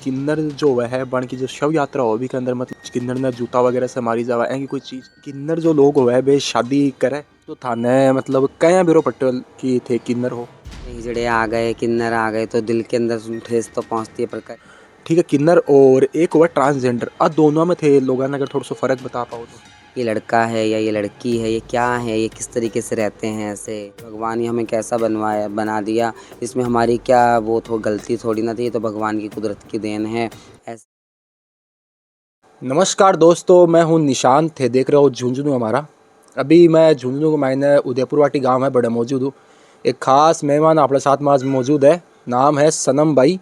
किन्नर जो है बन की जो शव यात्रा हो भी के अंदर मतलब किन्नर ने जूता वगैरह से मारी जावा है कि कोई चीज किन्नर जो लोग हो है बे शादी करे तो थाने मतलब कया बिरो पटेल की थे किन्नर हो। हिजड़े आ गए, किन्नर आ गए तो दिल के अंदर ठेस तो पहुंचती है, पर ठीक है किन्नर और एक हुआ ट्रांसजेंडर अब दोनों में थे लोगों ने अगर थोड़ा सा फर्क बता पाओ तो। ये लड़का है या ये लड़की है, ये क्या है, ये किस तरीके से रहते हैं, ऐसे भगवान ही हमें कैसा बनवाया बना दिया, इसमें हमारी क्या वो तो गलती थोड़ी ना थी, ये तो भगवान की कुदरत की देन है। ऐसे नमस्कार दोस्तों, मैं हूँ निशांत थे देख रहे हो झुंझुनू हमारा। अभी मैं झुंझुनू को मैंने उदयपुर वाटी गाँव है बड़े मौजूद हूँ। एक खास मेहमान अपने साथ में आज मौजूद है, नाम है सनम भाई।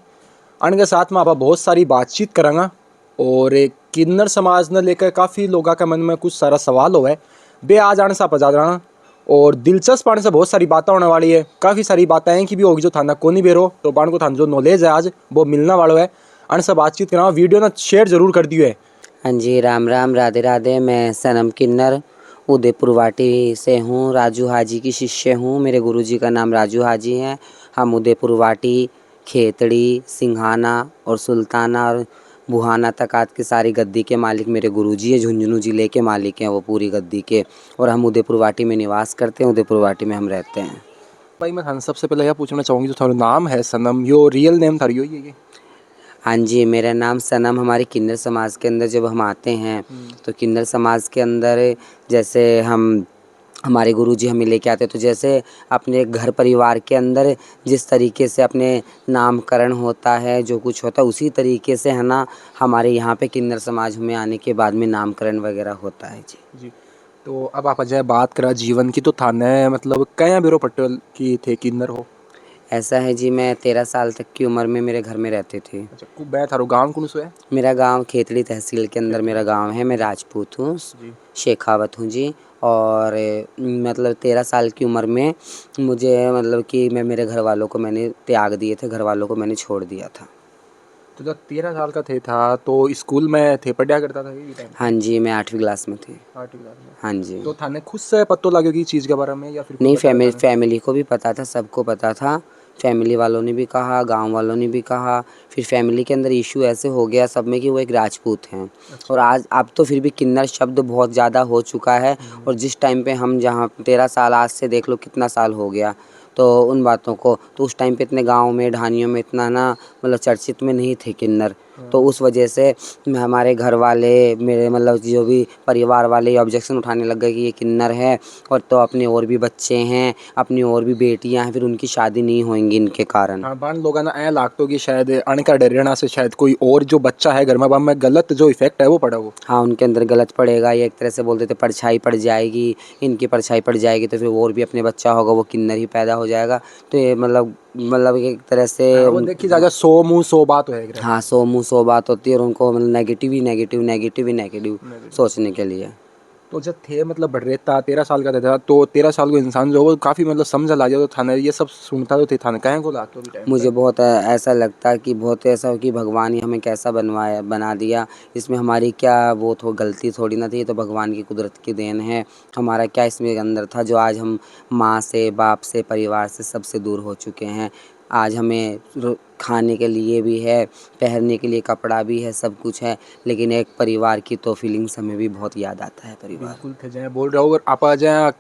अन साथ में आप बहुत सारी बातचीत करांगा और एक किन्नर समाज ने लेकर काफ़ी लोगों के मन में कुछ सारा सवाल हो है बे आज आने से आप आजाद रहना और दिलचस्प आने से बहुत सारी बातें होने वाली है। काफ़ी सारी बातें हैं कि भी होगी जो थाना को नहीं बेरो तो बाण को थाना जो नॉलेज है आज वो मिलना वाला है। अन से बातचीत कराओ, वीडियो ना शेयर जरूर कर दियो है। हाँ जी, राम राम, राधे राधे। मैं सनम किन्नर उदयपुर वाटी से हूँ, राजू हाजी की शिष्य हूँ। मेरे गुरुजी का नाम राजू हाजी है। हम उदयपुर वाटी, खेतड़ी, सिंघाना और सुल्ताना और बुहाना तक आज की सारी गद्दी के मालिक मेरे गुरुजी हैं। झुंझुनू ज़िले के मालिक हैं वो पूरी गद्दी के, और हम उदयपुर वाटी में निवास करते हैं। उदयपुर वाटी में हम रहते हैं। भाई मैं थाने सबसे पहले यह पूछना चाहूँगी जो थारा नाम है सनम, यो रियल नेम थारी हो ये? हाँ जी, मेरा नाम सनम। हमारे किन्नर समाज के अंदर जब हम आते हैं तो किन्नर समाज के अंदर जैसे हमारे गुरुजी हमें लेके आते तो जैसे अपने घर परिवार के अंदर जिस तरीके से अपने नामकरण होता है, जो कुछ होता है उसी तरीके से है ना, हमारे यहाँ पे किन्नर समाज में आने के बाद में नामकरण वगैरह होता है जी। जी, तो अब आप अजय बात करा जीवन की तो थाने मतलब कया बिरो पटेल की थे किन्नर हो। ऐसा है जी, मैं 13 साल तक की उम्र में मेरे घर में रहती थी। अच्छा खूब बै थारो गाँव कौन सो है? मेरा गांव खेतड़ी तहसील के अंदर खेतड़ी। मेरा गांव है। मैं राजपूत हूँ, जी। शेखावत हूँ जी। और मतलब 13 साल की उम्र में मुझे मतलब कि मैं मेरे घर वालों को मैंने त्याग दिए थे, घर वालों को मैंने छोड़ दिया था। तो जब 13 साल का थे था तो स्कूल में थे पढ़ा करता था ये टाइम हाँ जी, मैं 8वीं क्लास में थी। 8 क्लास में। हाँ जी। तो थाने खुद से पत्तो लगे कि चीज़ के बारे में या फिर कोई नहीं, बताया थाने? फैमिली को भी पता था, सबको पता था। फैमिली वालों ने भी कहा, गांव वालों ने भी कहा। फिर फैमिली के अंदर इशू ऐसे हो गया सब में कि वो एक राजपूत हैं। अच्छा। और आज अब तो फिर भी किन्नर शब्द बहुत ज़्यादा हो चुका है। और जिस टाइम पे हम जहाँ 13 साल, आज से देख लो कितना साल हो गया, तो उन बातों को तो उस टाइम पे इतने गाँव में ढानियों में इतना ना मतलब चर्चित में नहीं थे किन्नर। तो उस वजह से हमारे घर वाले, मेरे मतलब जो भी परिवार वाले ऑब्जेक्शन उठाने लग गए कि ये किन्नर है, और तो अपने और भी बच्चे हैं, अपनी और भी बेटियां हैं, फिर उनकी शादी नहीं होंगी इनके कारण। हाँ बान लोगों ना ऐ लागतो कि शायद अणका डरियाना से शायद कोई और जो बच्चा है घर में बाम में गलत जो इफेक्ट है वो पड़ा वो। हाँ, उनके अंदर गलत पड़ेगा, ये एक तरह से बोलते थे परछाई पड़ जाएगी, इनकी परछाई पड़ जाएगी तो फिर और भी अपने बच्चा होगा वो किन्नर ही पैदा हो जाएगा। तो ये मतलब एक तरह से हाँ वो देखी जा 100 मुँह 100 बात होएगा। हाँ, 100 मुँह 100 बात होती है, और उनको मतलब नेगेटिव ही नेगेटिव, नेगेटिव ही नेगेटिव सोचने के लिए। तो जब थे मतलब बढ़ रहे था 13 साल का था तो 13 साल को इंसान जो वो काफ़ी मतलब समझ ला जाए तो थाने ये सब सुनता तो थे थाने कहें को लागतो भी टाइम मुझे पर। बहुत ऐसा लगता है कि बहुत ऐसा हो कि भगवान ही हमें कैसा बनवाया बना दिया, इसमें हमारी क्या वो तो गलती थोड़ी ना थी, ये तो भगवान की कुदरत की देन है। हमारा क्या इसमें अंदर था जो आज हम माँ से, बाप से, परिवार से, सबसे दूर हो चुके हैं। आज हमें खाने के लिए भी है, पहनने के लिए कपड़ा भी है, सब कुछ है, लेकिन एक परिवार की तो फीलिंग्स हमें भी बहुत याद आता है परिवार। बिल्कुल थे जाए बोल रहा हूँ और आप जाए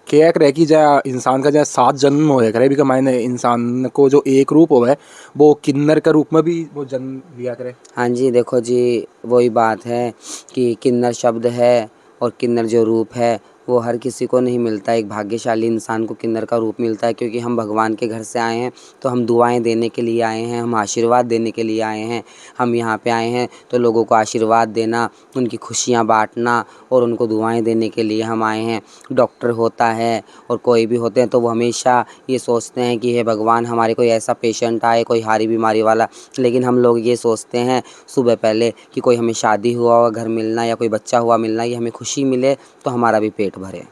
क्या रह की जाए इंसान का जाए 7 जन्म हो करे भी का मायने इंसान को जो एक रूप हो है वो किन्नर का रूप में भी वो जन्म लिया करे। हाँ जी, देखो जी, वही बात है कि किन्नर शब्द है और किन्नर जो रूप है वो हर किसी को नहीं मिलता। एक भाग्यशाली इंसान को किन्नर का रूप मिलता है, क्योंकि हम भगवान के घर से आए हैं तो हम दुआएं देने के लिए आए हैं, हम आशीर्वाद देने के लिए आए हैं। हम यहाँ पे आए हैं तो लोगों को आशीर्वाद देना, उनकी खुशियाँ बांटना और उनको दुआएं देने के लिए हम आए हैं। डॉक्टर होता है और कोई भी होते हैं तो वो हमेशा ये सोचते हैं कि हे भगवान, हमारे कोई ऐसा पेशेंट आए, कोई हारी बीमारी वाला, लेकिन हम लोग ये सोचते हैं सुबह पहले कि कोई हमें शादी हुआ घर मिलना या कोई बच्चा हुआ मिलना, ये हमें खुशी मिले तो हमारा भी पेट भरे।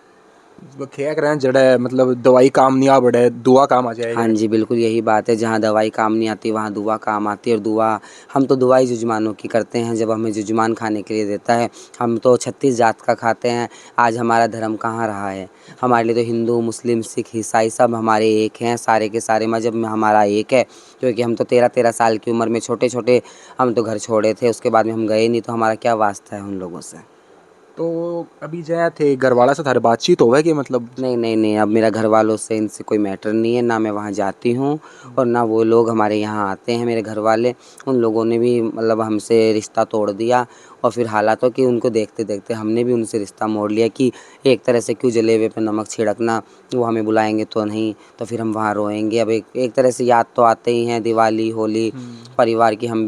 वो क्या करें जड़े मतलब दवाई काम नहीं आ बड़े दुआ काम आ हाँ जाएगा। जी, बिल्कुल यही बात है, जहाँ दवाई काम नहीं आती वहाँ दुआ काम आती है। और दुआ हम तो दुआ ही जुजमानों की करते हैं, जब हमें जुजमान खाने के लिए देता है। हम तो 36 जात का खाते हैं, आज हमारा धर्म कहाँ रहा है। हमारे लिए तो हिंदू, मुस्लिम, सिख, ईसाई सब हमारे एक हैं, सारे के सारे मज़हब में हमारा एक है। क्योंकि हम तो 13-13 साल की उम्र में छोटे-छोटे हम तो घर छोड़े थे, उसके बाद में हम गए नहीं, तो हमारा क्या वास्ता है उन लोगों से। तो अभी जय थे घर वाला से थारे बातचीत होवे कि मतलब नहीं, नहीं, नहीं, अब मेरा घर वालों से इनसे कोई मैटर नहीं है, ना मैं वहाँ जाती हूँ और ना वो लोग हमारे यहाँ आते हैं मेरे घर वाले। उन लोगों ने भी मतलब हमसे रिश्ता तोड़ दिया और फिर हालातों कि उनको देखते-देखते हमने भी उनसे रिश्ता मोड़ लिया कि एक तरह से क्यों जलेबे पे नमक छिड़कना, वो हमें बुलाएँगे तो नहीं, तो फिर हम वहाँ रोएँगे। अब एक एक तरह से याद तो आते ही हैं दिवाली, होली, परिवार की हम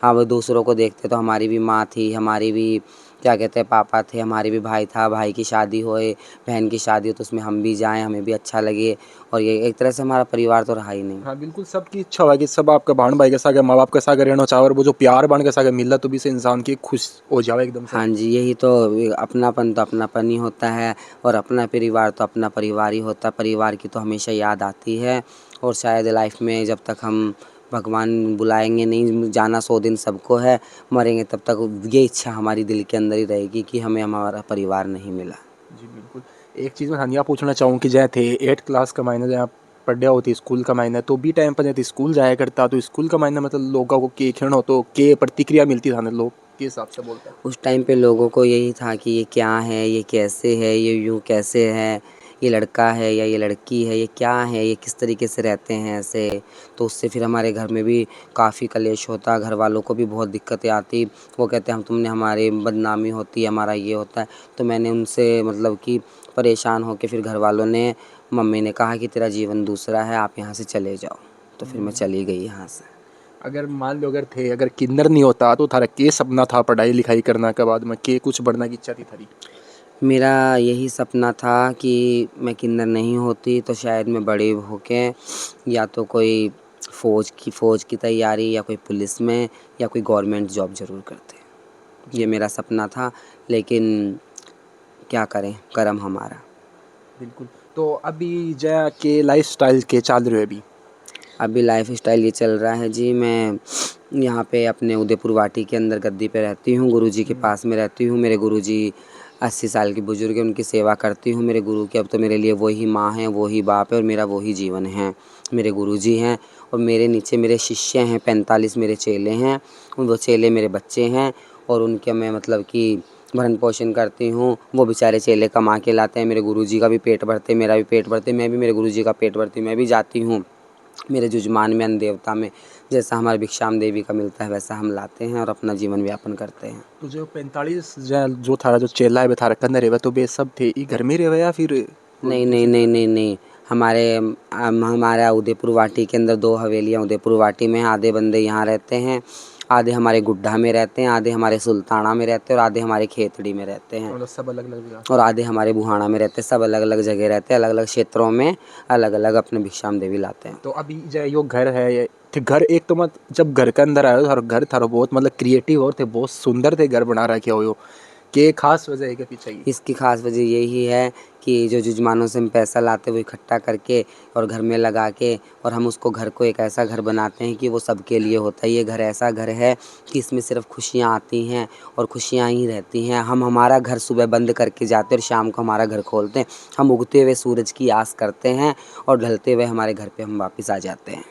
दूसरों को देखते तो हमारी भी माँ थी, हमारी भी क्या कहते हैं पापा थे, हमारे भी भाई था, भाई की शादी होए, बहन की शादी हो तो उसमें हम भी जाएँ, हमें भी अच्छा लगे। और ये एक तरह से हमारा परिवार तो रहा ही नहीं। हाँ बिल्कुल सबकी इच्छा होगी कि सब आपका बहन भाई के साथ माँ बाप के साथ रहना चाहे और वो जो प्यार बहन के साथ मिला तो भी से इंसान की खुश हो जाए एकदम से। हाँ जी, यही तो अपनापन तो अपनापन ही होता है और अपना परिवार तो अपना परिवार ही होता है। परिवार की तो हमेशा याद आती है और शायद लाइफ में जब तक हम भगवान बुलाएँगे नहीं, जाना 100 दिन सबको है, मरेंगे तब तक ये इच्छा हमारी दिल के अंदर ही रहेगी कि हमें हमारा परिवार नहीं मिला। जी बिल्कुल। एक चीज़ मैं हानिया पूछना चाहूँ कि जय थे 8th क्लास का महीना जहाँ पढ़िया होती स्कूल का महीना तो भी टाइम पर जब स्कूल जाया करता तो स्कूल का महीना मतलब लोगों को के खिण हो तो के प्रतिक्रिया मिलती था लोग के हिसाब से बोलता है। उस टाइम पे लोगों को यही था कि ये क्या है, ये कैसे है, ये यूँ कैसे है, ये लड़का है या ये लड़की है, ये क्या है, ये किस तरीके से रहते हैं ऐसे। तो उससे फिर हमारे घर में भी काफ़ी कलेश होता, घर वालों को भी बहुत दिक्कतें आती। वो कहते हम तुमने हमारी बदनामी होती है, हमारा ये होता है। तो मैंने उनसे मतलब कि परेशान होके फिर घर वालों ने मम्मी ने कहा कि तेरा जीवन दूसरा है, आप यहाँ से चले जाओ। तो फिर मैं चली गई यहाँ से। अगर मान लो अगर थे अगर किन्नर नहीं होता तो थारा के सपना था पढ़ाई लिखाई करने के बाद में के कुछ बढ़ने की इच्छा थी थारी। मेरा यही सपना था कि मैं किन्नर नहीं होती तो शायद मैं बड़े होके या तो कोई फ़ौज की तैयारी या कोई पुलिस में या कोई गवर्नमेंट जॉब ज़रूर करते। ये मेरा सपना था, लेकिन क्या करें, कर्म हमारा। बिल्कुल। तो अभी जय के लाइफ स्टाइल के चल रहे हो अभी। अभी लाइफ़स्टाइल ये चल रहा है जी, मैं यहाँ पे अपने उदयपुर वाटी के अंदर गद्दी पे रहती हूँ, गुरुजी के पास में रहती हूँ। मेरे गुरुजी 80 साल के बुज़ुर्ग हैं, उनकी सेवा करती हूँ। मेरे गुरु के अब तो मेरे लिए वही माँ हैं, वही बाप है और मेरा वही जीवन है। मेरे गुरुजी हैं और मेरे नीचे मेरे शिष्य हैं, 45 मेरे चेले हैं। वो चेले मेरे बच्चे हैं और उनके मैं मतलब कि भरण-पोषण करती हूँ। वो बेचारे चेले कमा के लाते हैं, मेरे गुरुजी का भी पेट भरते, मेरा भी पेट भरते, मैं भी मेरे गुरुजी का पेट भरती हूँ, मैं भी जाती हूँ। मेरे जुजमान में अन्न देवता में जैसा हमारे भिक्षाम देवी का मिलता है वैसा हम लाते हैं और अपना जीवन यापन करते हैं। तो जो 45 जो थारा जो चेला है थारा कन्ने रेवे तो बे सब थे ई घर में रेवे या फिर नहीं, नहीं, दूसरी नहीं, जगह। नहीं, नहीं। हमारा उदयपुर वाटी के अंदर 2 हवेलियाँ उदयपुर वाटी में हैं। आधे बंदे यहाँ रहते हैं, आधे हमारे गुड्ढा में रहते हैं, आधे हमारे सुल्ताना में रहते हैं और आधे हमारे खेतड़ी में रहते हैं मतलब सब अलग अलग जगह। और आधे हमारे बुहाना में रहते हैं। सब अलग-अलग जगह रहते हैं, अलग-अलग क्षेत्रों में अलग-अलग अपने भिक्षाम देवी लाते हैं। तो अभी जय यो घर है ये थे घर एक तो मत जब घर के अंदर आयो थारो घर थारो बहुत मतलब क्रिएटिव और थे बहुत सुंदर थे घर बना रखे हो यो के खास वजह है के पीछे ये। इसकी ख़ास वजह यही है कि जो जुजमानों से हम पैसा लाते वो इकट्ठा करके और घर में लगा के और हम उसको घर को एक ऐसा घर बनाते हैं कि वो सबके लिए होता है। ये घर ऐसा घर है कि इसमें सिर्फ़ खुशियाँ आती हैं और खुशियाँ ही रहती हैं। हम हमारा घर सुबह बंद करके जाते हैं और शाम को हमारा घर खोलते हैं। हम उगते हुए सूरज की आस करते हैं और ढलते हुए हमारे घर पे हम वापस आ जाते हैं।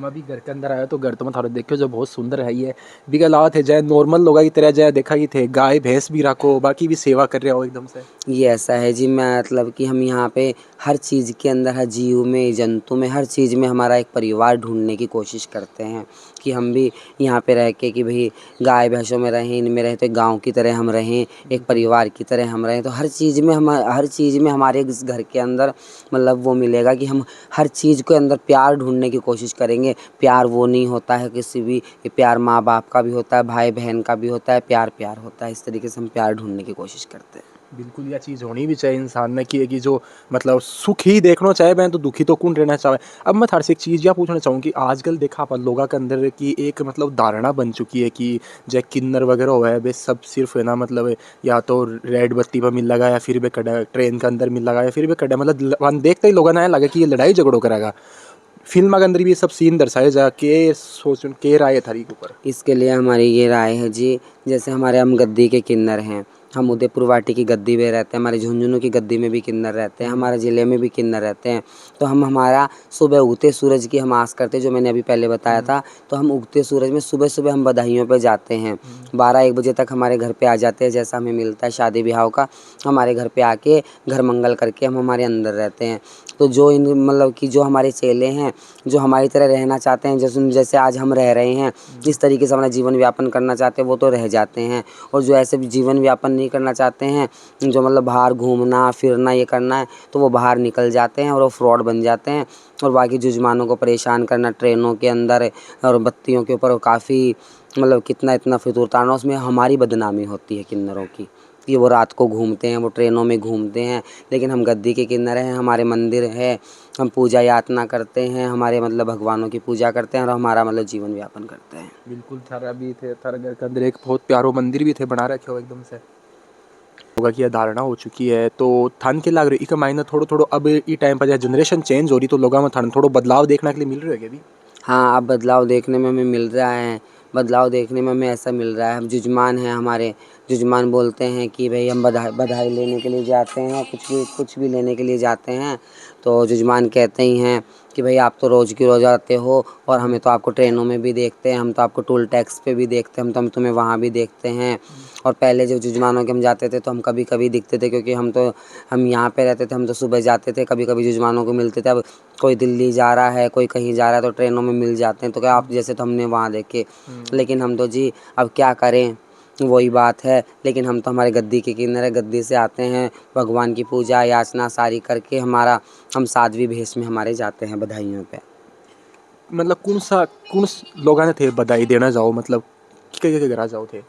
मैं भी घर के अंदर आया तो घर तो मैं थारो देखो जो बहुत सुंदर है ये भी के अलावा थे जय नॉर्मल लोगों की तरह जय देखा ही थे गाय भैंस भी रखो बाकी भी सेवा कर रहे हो एकदम से। ये ऐसा है जी, मैं मतलब कि हम यहाँ पे हर चीज़ के अंदर, हर जीव में, जंतु में, हर चीज़ में हमारा एक परिवार ढूँढने की कोशिश करते हैं कि हम भी यहाँ पे रह के कि भई गाय भैंसों में रहें, इनमें रहें तो एक गाँव की तरह हम रहें, एक परिवार की तरह हम रहें। तो हर चीज़ में हमारे इस घर के अंदर मतलब वो मिलेगा कि हम हर चीज़ के अंदर प्यार ढूँढने की कोशिश करेंगे। प्यार वो नहीं होता है किसी भी, ये प्यार माँ-बाप का भी होता है, भाई-बहन का भी होता है, प्यार प्यार होता है। इस तरीके से हम प्यार ढूँढने की कोशिश करते हैं। बिल्कुल यह चीज़ होनी भी चाहिए इंसान में कि जो मतलब सुख ही देखना चाहे मैं तो दुखी तो कौन रहना चाहे। अब मैं थारे से एक चीज़ यह पूछना चाहूँ कि आजकल देखा अपन लोगों के अंदर की एक मतलब धारणा बन चुकी है कि जो किन्नर वगैरह हुआ है वे सब सिर्फ है ना मतलब या तो रेड बत्ती पर मिल लगा या फिर वे कड़ा ट्रेन के अंदर मिल लगा या फिर वे कड़ा मतलब वन देखते ही लोगों ने लगा कि ये लड़ाई झगड़ों करेगा। फिल्म के अंदर भी ये सब सीन दर्शाए जा के सोच के राय है थारी के ऊपर। इसके लिए हमारी ये राय है जी, जैसे हमारे हम गद्दी के किन्नर हैं, हम उदयपुर वाटी की गद्दी में रहते हैं, हमारे झुंझुनू की गद्दी में भी किन्नर रहते हैं, हमारे ज़िले में भी किन्नर रहते हैं। तो हम हमारा सुबह उगते सूरज की हम आस करते हैं, जो मैंने अभी पहले बताया था। तो हम उगते सूरज में सुबह सुबह हम बधाइयों पे जाते हैं, 12-1 बजे तक हमारे घर पे आ जाते हैं। जैसा हमें मिलता है शादी ब्याह का, हमारे घर पे आके घर मंगल करके हम हमारे अंदर रहते हैं। तो जो इन मतलब कि जो हमारे चेले हैं, जो हमारी तरह रहना चाहते हैं, जैसे आज हम रह रहे हैं, जिस तरीके से हमारा जीवन व्यापन करना चाहते हैं वो तो रह जाते हैं। और जो ऐसे भी जीवन व्यापन नहीं करना चाहते हैं, जो मतलब बाहर घूमना फिरना ये करना है, तो वो बाहर निकल जाते हैं और वो फ्रॉड बन जाते हैं। और बाकी जजमानों को परेशान करना ट्रेनों के अंदर और बत्तियों के ऊपर काफ़ी मतलब कितना इतना फितूर उतारना, उसमें हमारी बदनामी होती है किन्नरों की कि वो रात को घूमते हैं, वो ट्रेनों में घूमते हैं। लेकिन हम गद्दी के किन्नर हैं, हमारे मंदिर है, हम पूजा यातना करते हैं, हमारे मतलब भगवानों की पूजा करते हैं और हमारा मतलब जीवन व्यापन करते हैं। बिल्कुल थारा भी थे, थारा घर के अंदर एक बहुत प्यारो मंदिर भी थे बना रखे हो एकदम से होगा कि यह धारणा हो चुकी है। तो थान के लाग रही इका मायने थोड़ो थोड़ो अब ई टाइम पर जनरेशन चेंज हो रही तो लोगों में थान थोड़ो बदलाव देखने के लिए मिल रहा है भी। हाँ, अब बदलाव देखने में हमें मिल रहा है, बदलाव देखने में हमें ऐसा मिल रहा है। हम जजमान हैं हमारे, जजमान बोलते हैं कि भाई हम बधाई बधाई लेने के लिए जाते हैं, कुछ भी लेने के लिए जाते हैं, तो जजमान कहते ही हैं कि भाई आप तो रोज़ की रोज़ आते हो और हमें तो आपको ट्रेनों में भी देखते हैं, हम तो आपको टोल टैक्स पे भी देखते हैं, हम तुम्हें वहाँ भी देखते हैं। और पहले जब जजमानों के हम जाते थे तो हम कभी कभी दिखते थे, क्योंकि हम यहाँ पे रहते थे, हम तो सुबह जाते थे, कभी कभी जजमानों को मिलते थे। अब कोई दिल्ली जा रहा है, कोई कहीं जा रहा है, तो ट्रेनों में मिल जाते हैं, तो क्या आप जैसे तो हमने वहाँ देखे। लेकिन हम तो जी अब क्या करें, वही बात है। लेकिन हम तो हमारे गद्दी के किन्नर है, गद्दी से आते हैं, भगवान की पूजा याचना सारी करके हम साध्वी भेष में हमारे जाते हैं बधाइयों पे। मतलब कौन लोगों ने थे बधाई देना जाओ मतलब के घर जाओ थे।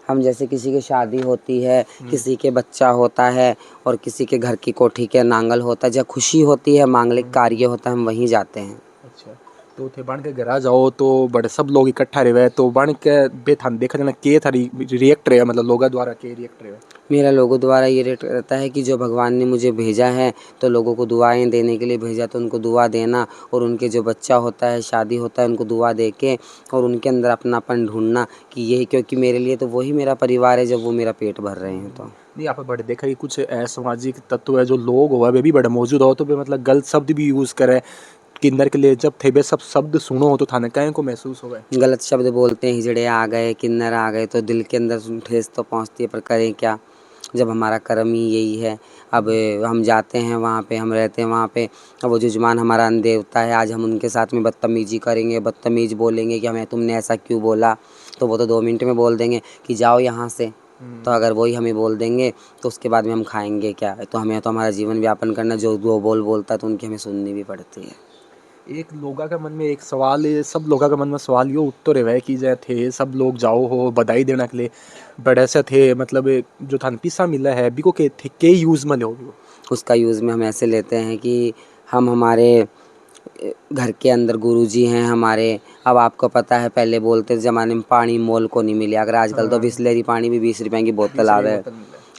हम जैसे किसी की शादी होती है, किसी के बच्चा होता है और किसी के घर की कोठी के नांगल होता है, जब खुशी होती है मांगलिक कार्य होता है, हम वहीं जाते हैं। अच्छा तो थे बन के घर जाओ तो बड़े सब लोग इकट्ठा रहे तो बन के बेथान देखा जाना के थारी रिएक्ट रहे मतलब लोगों द्वारा के रिएक्ट रहे। मेरा लोगों द्वारा ये रेट रहता है कि जो भगवान ने मुझे भेजा है, तो लोगों को दुआएं देने के लिए भेजा, तो उनको दुआ देना और उनके जो बच्चा होता है, शादी होता है, उनको दुआ दे के और उनके अंदर अपनापन ढूंढना कि यही, क्योंकि मेरे लिए तो वही मेरा परिवार है जब वो मेरा पेट भर रहे हैं। तो नहीं आप बड़े देखा कि कुछ असामाजिक तत्व है जो लोग हुआ वे भी बड़े मौजूद हो तो वे मतलब गलत शब्द भी यूज़ करे किन्नर के लिए जब थे वे सब शब्द सुनो तो थाने कहीं को महसूस हो गए। गलत शब्द बोलते हैं, हिजड़े आ गए, किन्नर आ गए, तो दिल के अंदर ठेस तो पहुंचती है, पर करें क्या जब हमारा कर्म ही यही है। अब हम जाते हैं वहाँ पे, हम रहते हैं वहाँ पे, अब वो जजमान हमारा अन्न देवता है, आज हम उनके साथ में बदतमीजी करेंगे, बदतमीज बोलेंगे कि हमें तुमने ऐसा क्यों बोला, तो वो तो 2 मिनट में बोल देंगे कि जाओ यहाँ से। तो अगर वही हमें बोल देंगे तो उसके बाद में हम खाएंगे क्या। तो हमें तो हमारा जीवन व्यापन करना, जो वो बोलता है तो उनकी हमें सुननी भी पड़ती है। एक लोगों के मन में एक सवाल है सब लोगों के मन में सवाल यो उठ तो रहे कि जै थे सब लोग जाओ हो बधाई देने के लिए बड़े से थे मतलब जो थान पिस्सा मिला है बिको के थे के यूज़ में लो। उसका यूज़ में हम ऐसे लेते हैं कि हम हमारे घर के अंदर गुरुजी हैं हमारे। अब आपको पता है पहले बोलते ज़माने में पानी मोल को नहीं मिले, अगर आजकल तो बिसलेरी पानी भी 20 रुपए की बोतल आ गए।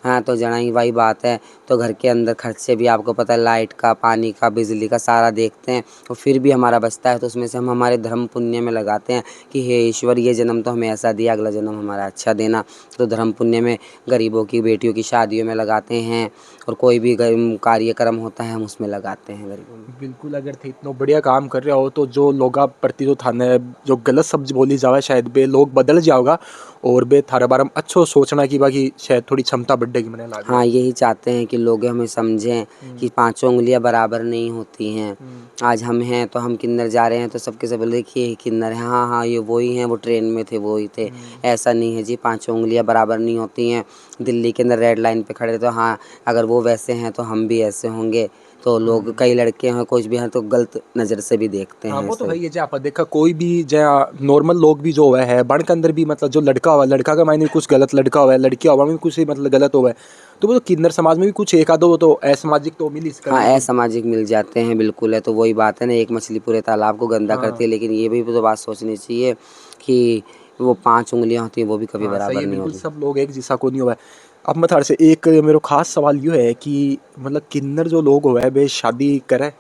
हाँ, तो जना ही वही बात है। तो घर के अंदर खर्चे भी आपको पता है, लाइट का, पानी का, बिजली का सारा देखते हैं, और फिर भी हमारा बचता है तो उसमें से हम हमारे धर्म पुण्य में लगाते हैं कि हे ईश्वर ये जन्म तो हमें ऐसा दिया, अगला जन्म हमारा अच्छा देना। तो धर्म पुण्य में गरीबों की बेटियों की शादियों में लगाते हैं, और कोई भी कार्यक्रम होता है हम उसमें लगाते हैं गरीबों में। बिल्कुल अगर थे इतना बढ़िया काम कर रहे हो तो जो लोग प्रति जो थाने जो गलत शब्द बोली जावे शायद बे लोग बदल जाओगा और बे थारे बारे में अच्छो सोचना कि बाकी शायद थोड़ी क्षमता बढ़ेगी मैंने लगा। हाँ, यही चाहते हैं कि लोग हमें समझें कि पांचों उंगलियां बराबर नहीं होती हैं। आज हम हैं तो हम किन्नर जा रहे हैं तो सबके सब देखिए ये किन्नर है, हाँ हाँ ये वही हैं, वो ट्रेन में थे वही थे। ऐसा नहीं है जी, पांचों उंगलियां बराबर नहीं होती हैं। दिल्ली के अंदर रेड लाइन पे खड़े तो हाँ, अगर वो वैसे हैं तो हम भी ऐसे होंगे। तो लोग कई लड़के हैं कुछ भी हैं तो गलत नज़र से भी देखते हाँ हैं वो तो ऐसे। है ही है। जो आप देखा कोई भी जो नॉर्मल लोग भी जो है बण के अंदर भी मतलब जो लड़का हुआ लड़का का मायने कुछ गलत, लड़का हुआ है लड़की हुआ में कुछ मतलब गलत हुआ है, तो वो तो किन्नर समाज में भी कुछ एक आधो तो असामाजिक तो मिल ही हाँ, करते थे। असामाजिक मिल जाते हैं, बिल्कुल है। तो वही बात है ना, एक मछली पूरे तालाब को गंदा करती हाँ है, लेकिन ये भी तो बात सोचनी चाहिए कि वो 5 उँगलियाँ होती हैं वो भी कभी हाँ सही बराबर है, नहीं बिल्कुल होती। सब लोग एक जैसा को नहीं हुआ है। अब मैं थारे से एक मेरे खास सवाल ये है कि मतलब किन्नर जो लोग हुआ है वे शादी करे?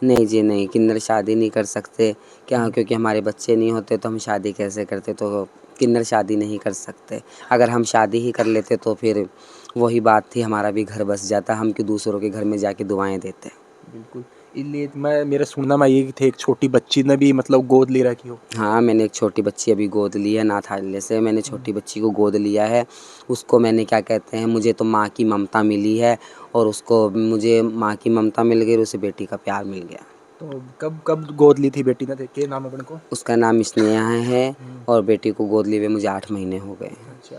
नहीं जी नहीं, किन्नर शादी नहीं कर सकते। क्या, क्योंकि हमारे बच्चे नहीं होते तो हम शादी कैसे करते? तो किन्नर शादी नहीं कर सकते। अगर हम शादी ही कर लेते तो फिर वही बात थी, हमारा भी घर बस जाता, हम क्यों दूसरों के घर में जाके दुआएँ देते। बिल्कुल। इसलिए मैं मेरा सुनना में ये थे एक छोटी बच्ची ने भी मतलब गोद ले रखी हो। हाँ, मैंने एक छोटी बच्ची अभी गोद ली है, अनाथालय से मैंने छोटी बच्ची को गोद लिया है। उसको मैंने क्या कहते हैं, मुझे तो माँ की ममता मिली है और उसको मुझे माँ की ममता मिल गई और उसे बेटी का प्यार मिल गया। तो कब कब गोद ली थी बेटी ने? थे के नाम है अपन को? उसका नाम स्नेहा है और बेटी को गोद लिए हुए मुझे 8 महीने हो गए हैं। अच्छा,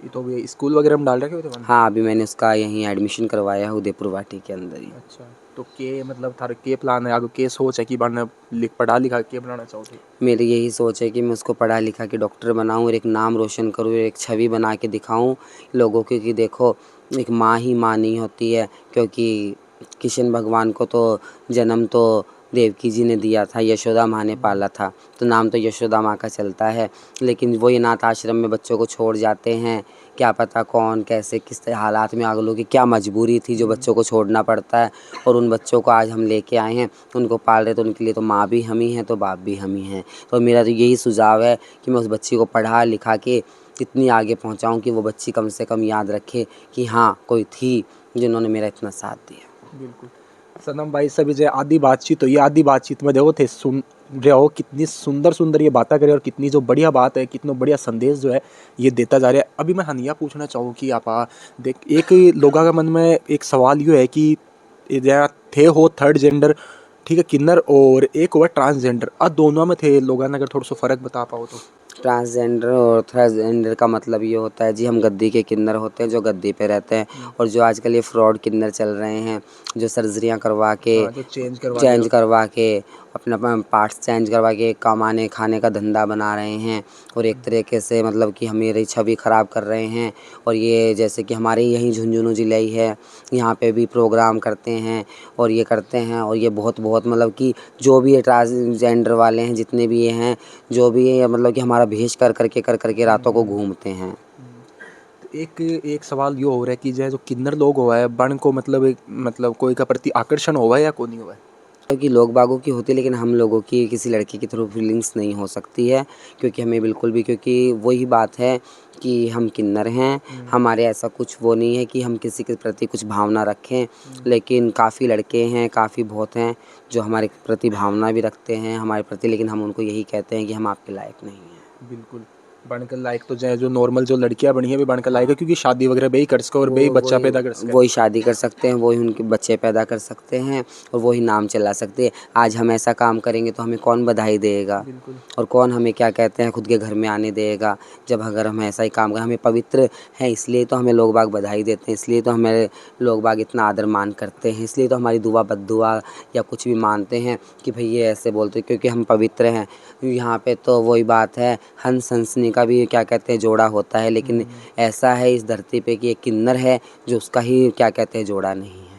ये तो ये स्कूल वगैरह में डाल रखे हो थे मन? हाँ, अभी मैंने उसका यहीं एडमिशन करवाया है उदयपुर वाटी के अंदर ही। अच्छा, तो के मतलब थारे के प्लान है आगे, के सोच है कि बन लिख पढ़ा लिखा के बनाना चाहो थे? मेरी यही सोच है कि मैं उसको पढ़ा लिखा के डॉक्टर बनाऊँ और एक नाम रोशन करूँ, एक छवि बना के दिखाऊँ लोगों की कि देखो एक माँ ही माँ नहीं होती है, क्योंकि कृष्ण भगवान को तो जन्म तो देवकी जी ने दिया था, यशोदा माँ ने पाला था, तो नाम तो यशोदा माँ का चलता है। लेकिन वही अनाथ आश्रम में बच्चों को छोड़ जाते हैं, क्या पता कौन कैसे किस हालात में अगलों की क्या मजबूरी थी जो बच्चों को छोड़ना पड़ता है, और उन बच्चों को आज हम लेके आए हैं, उनको पाल रहे, तो उनके लिए तो माँ भी हम ही हैं तो बाप भी हम ही हैं। तो मेरा तो यही सुझाव है कि मैं उस बच्ची को पढ़ा लिखा के इतनी आगे पहुँचाऊँ कि वो बच्ची कम से कम याद रखे कि हाँ कोई थी जिन्होंने मेरा इतना साथ दिया। बिल्कुल। सनम भाई से भी जो आधी बातचीत हुई, आधी बातचीत में देखो थे सुन रहे हो कितनी सुंदर सुंदर ये बातें करे और कितनी जो बढ़िया बात है, कितना बढ़िया संदेश जो है ये देता जा रहा है। अभी मैं हनिया पूछना चाहूँ कि आप देख एक लोगों के मन में एक सवाल ये है कि ये जहाँ थे हो थर्ड जेंडर, ठीक है, किन्नर, और एक हुआ ट्रांसजेंडर, अब दोनों में थे लोगों ने अगर थोड़ा सा फर्क बता पाओ तो? ट्रांसजेंडर और थर्सजेंडर का मतलब ये होता है जी, हम गद्दी के किन्नर होते हैं जो गद्दी पे रहते हैं, और जो आजकल ये फ्रॉड किन्नर चल रहे हैं जो सर्जरियाँ करवा के हाँ, जो चेंज करवा के अपना पार्ट्स चेंज करवा के कमाने खाने का धंधा बना रहे हैं, और एक तरीके से मतलब कि हमारी छवि ख़राब कर रहे हैं। और ये जैसे कि हमारे यहीं झुंझुनू ज़िले ही है, यहाँ पे भी प्रोग्राम करते हैं और ये करते हैं, और ये बहुत बहुत मतलब कि जो भी ये ट्रांसजेंडर वाले हैं जितने भी ये हैं, जो भी है मतलब कि हमारा भेष कर करके रातों को घूमते हैं। तो एक एक सवाल ये हो रहा है कि जो किन्नर लोग हुआ है बन को मतलब मतलब कोई का प्रति आकर्षण हुआ है या को नहीं हुआ है? क्योंकि लोग बागों की होती है, लेकिन हम लोगों की किसी लड़के के थ्रू फीलिंग्स नहीं हो सकती है, क्योंकि हमें बिल्कुल भी, क्योंकि वही बात है कि हम किन्नर हैं, हमारे ऐसा कुछ वो नहीं है कि हम किसी के प्रति कुछ भावना रखें। लेकिन काफ़ी लड़के हैं, काफ़ी बहुत हैं जो हमारे प्रति भावना भी रखते हैं हमारे प्रति, लेकिन हम उनको यही कहते हैं कि हम आपके लायक नहीं हैं। बिल्कुल। बनकर लायक तो जो नॉर्मल जो लड़कियां बनी है भी बनकर लायक है, क्योंकि शादी वगैरह बे ही कर सके और बे ही बच्चा वही पैदा कर सके। वही शादी कर सकते हैं, वही उनके बच्चे पैदा कर सकते हैं और वही नाम चला सकते हैं। आज हम ऐसा काम करेंगे तो हमें कौन बधाई देगा बिल्कुल। और कौन हमें क्या कहते हैं खुद के घर में आने देगा, जब अगर हम ऐसा ही काम करें। हमें पवित्र हैं इसलिए तो हमें लोग बाग बधाई देते हैं, इसलिए तो हमें लोग बाग इतना आदर मान करते हैं, इसलिए तो हमारी दुआ बद्दुआ या कुछ भी मानते हैं कि भाई ये ऐसे बोलते हैं क्योंकि हम पवित्र हैं। यहाँ पे तो वही बात है, हंस हंसनी का भी क्या कहते हैं जोड़ा होता है, लेकिन ऐसा है इस धरती पे कि एक किन्नर है जो उसका ही क्या कहते हैं जोड़ा नहीं है।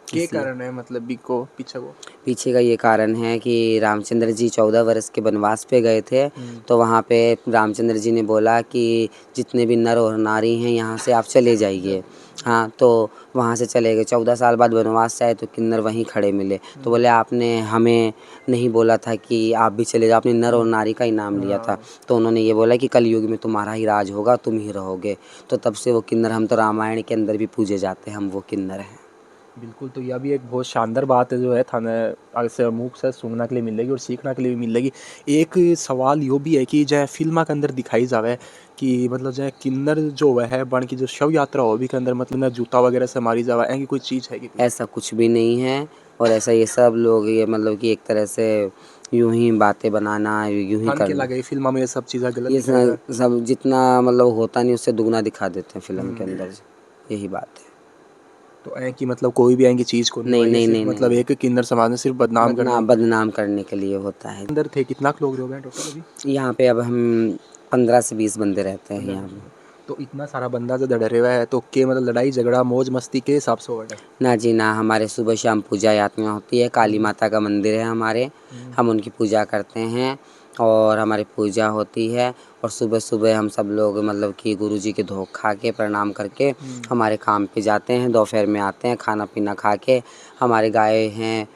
के इसलिए कारण है मतलब बी को पीछे को? पीछे का ये कारण है कि रामचंद्र जी 14 वर्ष के वनवास पे गए थे, तो वहाँ पे रामचंद्र जी ने बोला कि जितने भी नर और नारी हैं यहाँ से आप चले जाइए। हाँ, तो वहाँ से चले गए। 14 साल बाद वनवास से आए तो किन्नर वहीं खड़े मिले, तो बोले आपने हमें नहीं बोला था कि आप भी चले जाओ, आपने नर और नारी का ही नाम लिया था। तो उन्होंने ये बोला कि कलयुग में तुम्हारा ही राज होगा, तुम ही रहोगे। तो तब से वो किन्नर, हम तो रामायण के अंदर भी पूजे जाते हैं, हम वो किन्नर हैं। बिल्कुल। तो यह भी एक बहुत शानदार बात है जो है थाने ऐसे मुख से सुनने के लिए मिलेगी और सीखने के लिए भी मिलेगी। एक सवाल यो भी है कि जय फिल्म के अंदर दिखाई जावे कि मतलब जय किन्नर जो है बन की जो शव यात्रा हो भी के अंदर मतलब ना जूता वगैरह से मारी जावा ऐसी कोई चीज़ है कि कुछ? ऐसा कुछ भी नहीं है, और ऐसा ये सब लोग ये मतलब कि एक तरह से यूं ही बातें बनाना, यूं ही थान के करना, लगे फिल्म में ये सब चीज़ें गलत ये दिखाई जाए? सब जितना मतलब होता नहीं उससे दुगना दिखा देते हैं फिल्म के अंदर, यही बात है। तो ऐ कि मतलब कोई भी आएंगी चीज़ को नहीं नहीं नहीं मतलब नहीं एक किन्नर समाज ने सिर्फ बदनाम करने बदनाम करने के लिए होता है। अंदर थे। कितना लोग हो गए टोटल अभी? यहाँ पे अब हम 15 से 20 बंदे रहते हैं यहाँ पे। तो इतना सारा बंदा जो डरे हुआ है तो के मतलब लड़ाई झगड़ा मौज मस्ती के हिसाब से हो रहा है? ना जी ना, हमारे सुबह शाम पूजा यात्रा होती है, काली माता का मंदिर है हमारे, हम उनकी पूजा करते हैं और हमारी पूजा होती है। और सुबह सुबह हम सब लोग मतलब कि गुरुजी के धोख खा के प्रणाम करके हमारे काम पे जाते हैं, दोपहर में आते हैं, खाना पीना खा के हमारे गाय हैं,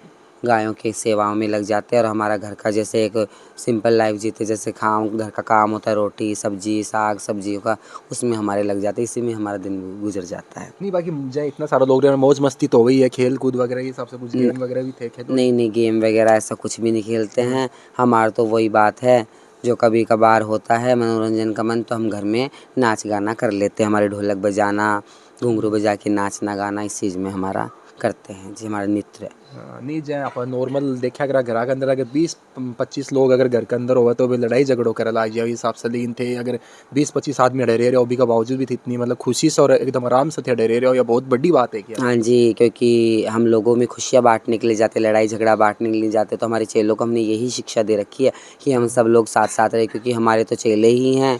गायों की सेवाओं में लग जाते हैं और हमारा घर का जैसे एक सिंपल लाइफ जीते, जैसे घर का काम होता है, रोटी सब्जी साग सब्जियों का, उसमें हमारे लग जाते हैं, इसी में हमारा दिन गुजर जाता है। नहीं बाकी मुझे इतना सारा लोग रहे मौज मस्ती तो हो गई है, खेल कूद वगैरह ये सबसे कुछ गेम वगैरह भी थे खेलो? नहीं नहीं, गेम वगैरह ऐसा कुछ भी नहीं खेलते हैं। हमारा तो वही बात है, जो कभी कभार होता है मनोरंजन का मन, तो हम घर में नाच गाना कर लेते हैं। हमारे ढोलक बजाना, घुंघरू बजा के नाचना गाना, इस चीज़ में हमारा करते हैं जी, हमारा नृत्य है। नहीं जाए आप नॉर्मल देखा अगर घर के अंदर अगर 20-25 लोग अगर घर के अंदर होगा तो वे लड़ाई झगड़ों कर ला जाए हिसाब से, लेकिन थे अगर 20-25 आदमी डरे रहे हो अभी का बावजूद भी इतनी मतलब खुशी से और एकदम आराम से थे डरे रहे हो, या बहुत बड़ी बात है क्या? हाँ जी, क्योंकि हम लोगों में खुशियाँ बाँटने के लिए जाते, लड़ाई झगड़ा बाँटने के लिए जाते, तो हमारे चेलों को हमने यही शिक्षा दे रखी है कि हम सब लोग साथ साथ रहें, क्योंकि हमारे तो चेले ही हैं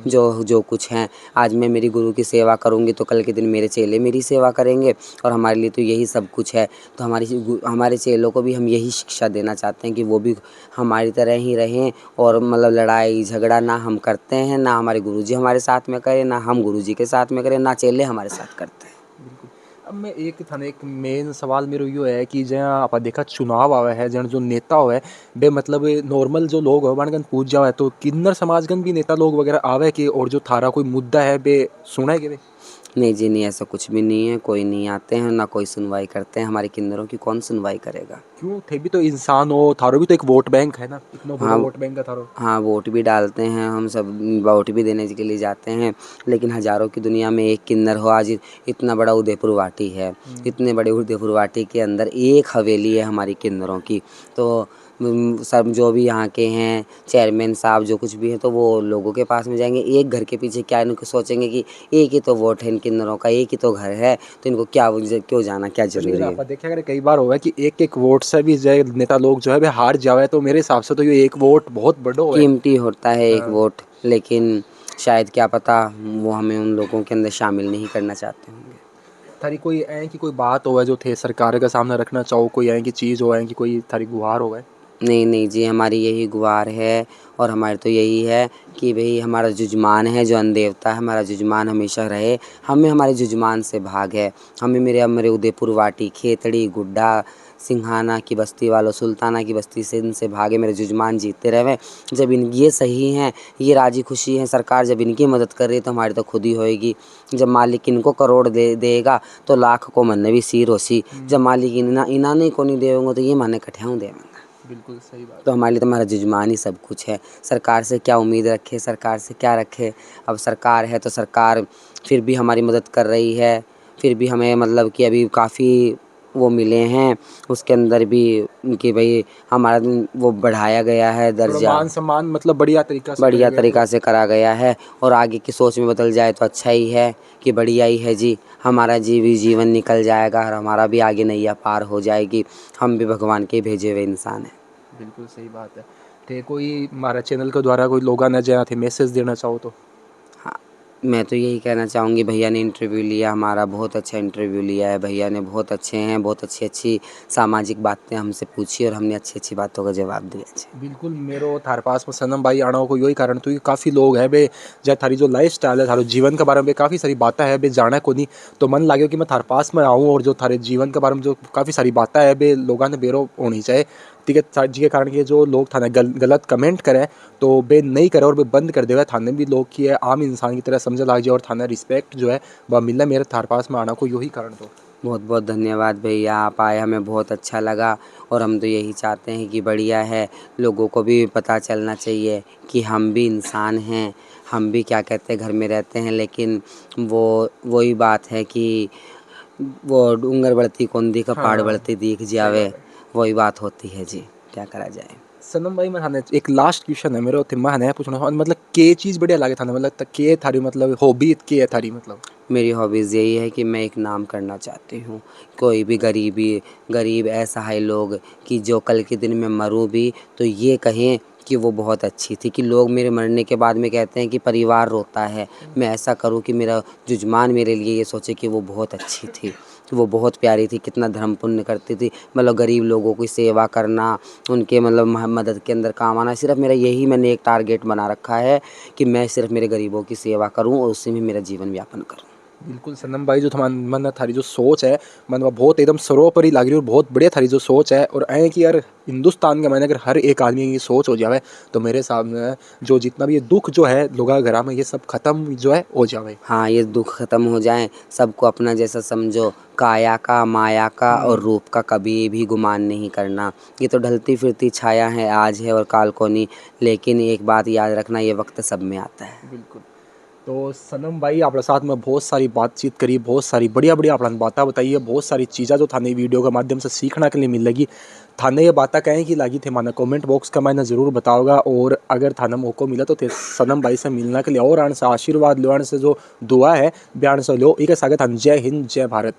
जो कुछ हैं। आज मैं मेरी गुरु की सेवा करूँगी तो कल के दिन मेरे चेले मेरी सेवा करेंगे, और हमारे लिए तो यही सब कुछ है। तो हमारे चेलों को भी हम यही शिक्षा देना चाहते हैं कि वो भी हमारी तरह ही रहें, और मतलब लड़ाई झगड़ा ना हम करते हैं, ना हमारे गुरुजी हमारे साथ में करें, ना हम गुरुजी के साथ में करें, ना चेले हमारे साथ करते हैं। बिल्कुल। अब मैं एक मेन सवाल मेरो यो है कि जहाँ आप देखा चुनाव आवे है, जन जो नेता हुआ है बे मतलब नॉर्मल जो लोग हो बनगन पूछ जावे तो किन्नर समाजगन भी नेता लोग वगैरह आवे कि और जो थारा कोई मुद्दा है बे सुने के बे? नहीं जी नहीं, ऐसा कुछ भी नहीं है, कोई नहीं आते हैं, ना कोई सुनवाई करते हैं। हमारे किन्नरों की कौन सुनवाई करेगा? क्यों थे भी तो इंसान हो, थारो भी तो एक वोट बैंक है ना, इतना बड़ा हाँ वोट बैंक है थारो। हाँ, वोट भी डालते हैं हम सब, वोट भी देने के लिए जाते हैं, लेकिन हज़ारों की दुनिया में एक किन्नर हो। आज इतना बड़ा उदयपुर वाटी है, इतने बड़े उदयपुर वाटी के अंदर एक हवेली है हमारी किन्नरों की, तो सब जो भी यहाँ के हैं चेयरमैन साहब जो कुछ भी है, तो वो लोगों के पास में जाएंगे, एक घर के पीछे क्या इनको सोचेंगे कि एक ही तो वोट है इन किन्नरों का, एक ही तो घर है, तो इनको क्या क्यों जाना, क्या लेकिन ज़रूरी है? आप देखा अगर कई बार हुआ है कि एक एक वोट से भी जो नेता लोग जो है वे हार जावे, तो मेरे हिसाब से तो ये एक वोट बहुत बड़ो है। कीमती होता है एक हाँ। वोट, लेकिन शायद क्या पता वो हमें उन लोगों के अंदर शामिल नहीं करना चाहते होंगे। थारी कोई ऐ कि कोई बात हो जो थे सरकार के सामने रखना चाहो, कोई ऐ की चीज़ हो कि कोई थारी गुहार हो? नहीं नहीं जी, हमारी यही गुहार है, और हमारी तो यही है कि भाई हमारा जुजमान है, जो अन्न देवता है, हमारा जुजमान हमेशा रहे। हमें हमारे जुजमान से भाग है, हमें मेरे उदयपुर वाटी, खेतड़ी, गुड्डा, सिंघाना की बस्ती वालों, सुल्ताना की बस्ती से इनसे भागे मेरे जुजमान जीते रहे। जब ये सही हैं, ये राजी खुशी हैं, सरकार जब इनकी मदद कर रही है तो हमारी तो खुद ही होएगी। जब मालिक इनको करोड़ देगा तो लाख को मन भी सिर होसी, जब मालिक इन्होंने को नहीं देंगे तो ये माने कठियाऊँ देंगे। बिल्कुल सही बात। तो हमारे लिए तो हमारा जुजमान ही सब कुछ है। सरकार से क्या उम्मीद रखे, सरकार से क्या रखे? अब सरकार है तो सरकार फिर भी हमारी मदद कर रही है, फिर भी हमें मतलब कि अभी काफ़ी वो मिले हैं, उसके अंदर भी कि भाई हमारा वो बढ़ाया गया है थोड़ा दर्जा, मान सम्मान मतलब बढ़िया तरीका से बढ़िया करी गई तरीका तो। से करा गया है, और आगे की सोच में बदल जाए तो अच्छा ही है कि बढ़िया ही है जी। हमारा जीवन निकल जाएगा और हमारा भी आगे नैया पार हो जाएगी, हम भी भगवान के भेजे हुए इंसान हैं। बिल्कुल सही बात है। थे कोई हमारा चैनल के द्वारा कोई लोग न जहाँ थे मैसेज देना चाहो तो? हाँ, मैं तो यही कहना चाहूँगी, भैया ने इंटरव्यू लिया हमारा, बहुत अच्छा इंटरव्यू लिया है भैया ने, बहुत अच्छे हैं, बहुत अच्छी अच्छी सामाजिक बातें हमसे पूछी और हमने अच्छी अच्छी बातों का जवाब दिया जी। बिल्कुल मेरो थारे पास में सनम भाई आना को यही कारण तो काफ़ी लोग है बे जब थारी जो लाइफ स्टाइल है थारे जीवन के बारे में काफ़ी सारी बातें है बे जाना को नहीं, तो मन लगे कि मैं थारे पास में आऊँ और जो थारे जीवन के बारे में जो काफ़ी सारी बातें है बे लोगों ने बेरो होनी चाहिए। ठीक है जी के कारण ये जो लोग थाने गलत कमेंट करें तो बे नहीं करे और बे बंद कर देवे, थाने भी लोग की है आम इंसान की तरह समझ लाग जाए और थाने रिस्पेक्ट जो है वह मिलना मेरे थारे पास में आना को यही कारण तो। बहुत बहुत धन्यवाद भैया, आप आए, हमें बहुत अच्छा लगा, और हम तो यही चाहते हैं कि बढ़िया है, लोगों को भी पता चलना चाहिए कि हम भी इंसान हैं, हम भी क्या कहते हैं घर में रहते हैं, लेकिन वही बात है कि वो डूंगर बढ़ती कौंदी का पहाड़ बढ़ती दिख जावे, वही बात होती है जी, क्या करा जाए। सनम भाई मैं थाने एक लास्ट क्वेश्चन है मेरे थे मैं पूछना मतलब के चीज़ बढ़िया लगे थाने मतलब के थारी मतलब हॉबी के है थारी मतलब। मेरी हॉबीज़ यही है कि मैं एक नाम करना चाहती हूँ। कोई भी गरीब असहाय लोग कि जो कल के दिन मैं मरूँ भी तो ये कहें कि वो बहुत अच्छी थी, कि लोग मेरे मरने के बाद में कहते हैं कि परिवार रोता है। मैं ऐसा करूँ कि मेरा जजमान मेरे लिए ये सोचे कि वो बहुत अच्छी थी, कि वो बहुत प्यारी थी, कितना धर्म पुण्य करती थी, मतलब गरीब लोगों की सेवा करना, उनके मतलब मदद के अंदर काम आना। सिर्फ मेरा यही मैंने एक टारगेट बना रखा है कि मैं सिर्फ मेरे गरीबों की सेवा करूँ और उसी में मेरा जीवन यापन करूँ। बिल्कुल सनम भाई जो मन थारी जो सोच है मन वो बहुत एकदम सर्वोपरि लग रही है और बहुत बढ़िया थारी जो सोच है और ऐ कि यार हिंदुस्तान के मैंने अगर हर एक आदमी की सोच हो जाए तो मेरे सामने जो जितना भी ये दुख जो है लोगों के घर में ये सब खत्म जो है हो जाए। हाँ, ये दुख खत्म हो जाएं, सबको अपना जैसा समझो, काया का माया का और रूप का कभी भी गुमान नहीं करना। ये तो ढलती फिरती छाया है, आज है और काल को नहीं, लेकिन एक बात याद रखना, ये वक्त सब में आता है। बिल्कुल। तो सनम भाई आपके साथ में बहुत सारी बातचीत करी बहुत सारी बढ़िया बढ़िया आपने बातें बताई है बहुत सारी चीज़ें जो थाने वीडियो के माध्यम से सीखने के लिए मिलेगी। थाने ये बातें कहें कि लगी थे माना कमेंट बॉक्स का मैंने ज़रूर बताओगा और अगर थाना मौको मिला तो सनम भाई से मिलने के लिए और आने से आशीर्वाद लो आने से जो दुआ है बयान से लो एक सागे थान जय हिंद जय भारत।